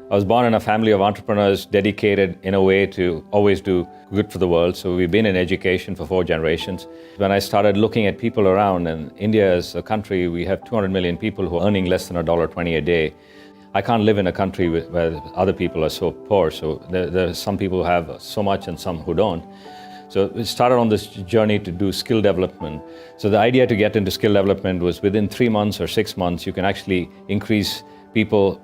I was born in a family of entrepreneurs dedicated in a way to always do good for the world. So we've been in education for 4 generations. When I started looking at people around, and India is a country, we have 200 million people who are earning less than $1.20 a day. I can't live in a country where other people are so poor. So there are some people who have so much and some who don't. So we started on this journey to do skill development. So the idea to get into skill development was within 3 months or 6 months, you can actually increase people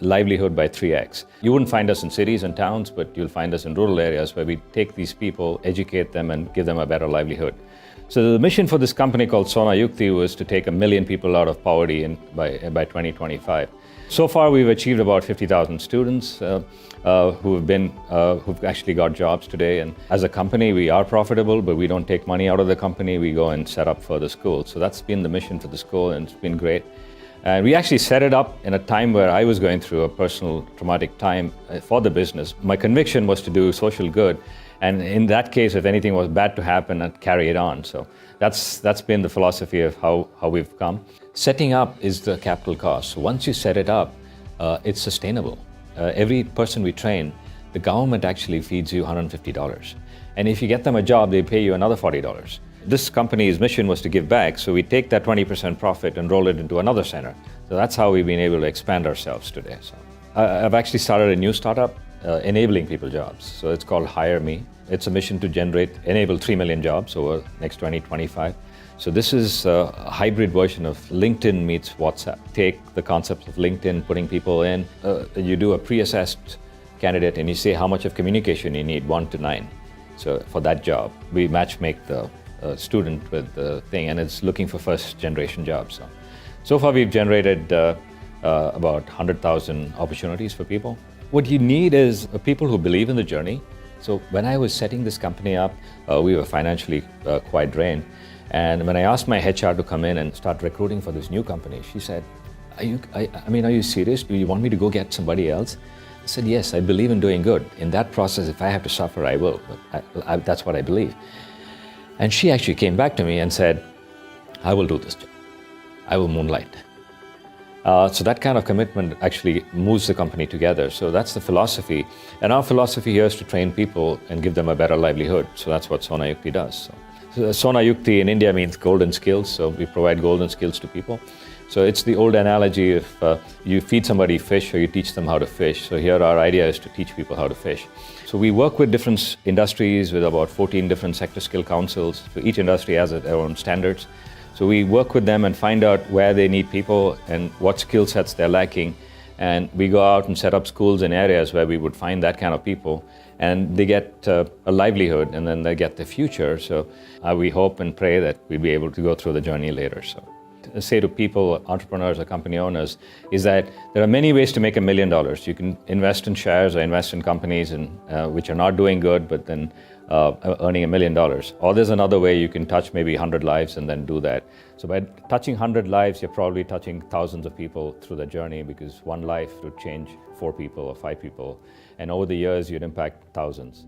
livelihood by 3x. You wouldn't find us in cities and towns, but you'll find us in rural areas where we take these people, educate them, and give them a better livelihood. So the mission for this company called Sona Yukti was to take 1 million people out of poverty by 2025. So far, we've achieved about 50,000 students who've actually got jobs today. And as a company, we are profitable, but we don't take money out of the company. We go and set up further schools. So that's been the mission for the school, and it's been great. And we actually set it up in a time where I was going through a personal traumatic time for the business. My conviction was to do social good. And in that case, if anything was bad to happen, I'd carry it on. So that's been the philosophy of how we've come. Setting up is the capital cost. So once you set it up, it's sustainable. Every person we train, the government actually feeds you $150. And if you get them a job, they pay you another $40. This company's mission was to give back, so we take that 20% profit and roll it into another center. So that's how we've been able to expand ourselves today. So I've actually started a new startup enabling people jobs. So it's called Hire Me. It's a mission to enable 3 million jobs over the next 2025. So this is a hybrid version of LinkedIn meets WhatsApp. Take the concepts of LinkedIn, putting people in. You do a pre-assessed candidate and you say how much of communication you need, 1 to 9. So for that job, we match make the student with the thing, and it's looking for first generation jobs. So far we've generated about 100,000 opportunities for people. What you need is people who believe in the journey. So when I was setting this company up, we were financially quite drained. And when I asked my HR to come in and start recruiting for this new company, she said, are you serious? Do you want me to go get somebody else? I said, yes, I believe in doing good. In that process, if I have to suffer, I will. But that's what I believe. And she actually came back to me and said, I will do this job. I will moonlight. So that kind of commitment actually moves the company together. So that's the philosophy. And our philosophy here is to train people and give them a better livelihood. So that's what Sona Yukti does. So Sona Yukti in India means golden skills. So we provide golden skills to people. So it's the old analogy of you feed somebody fish or you teach them how to fish. So here our idea is to teach people how to fish. So we work with different industries with about 14 different sector skill councils. So each industry has their own standards. So we work with them and find out where they need people and what skill sets they're lacking. And we go out and set up schools in areas where we would find that kind of people. And they get a livelihood, and then they get the future. So we hope and pray that we'll be able to go through the journey later. So to say to people, entrepreneurs or company owners, is that there are many ways to make $1 million. You can invest in shares or invest in companies which are not doing good, but then earning $1 million. Or there's another way you can touch maybe 100 lives and then do that. So by touching 100 lives, you're probably touching thousands of people through the journey, because one life would change 4 people or 5 people. And over the years, you'd impact thousands.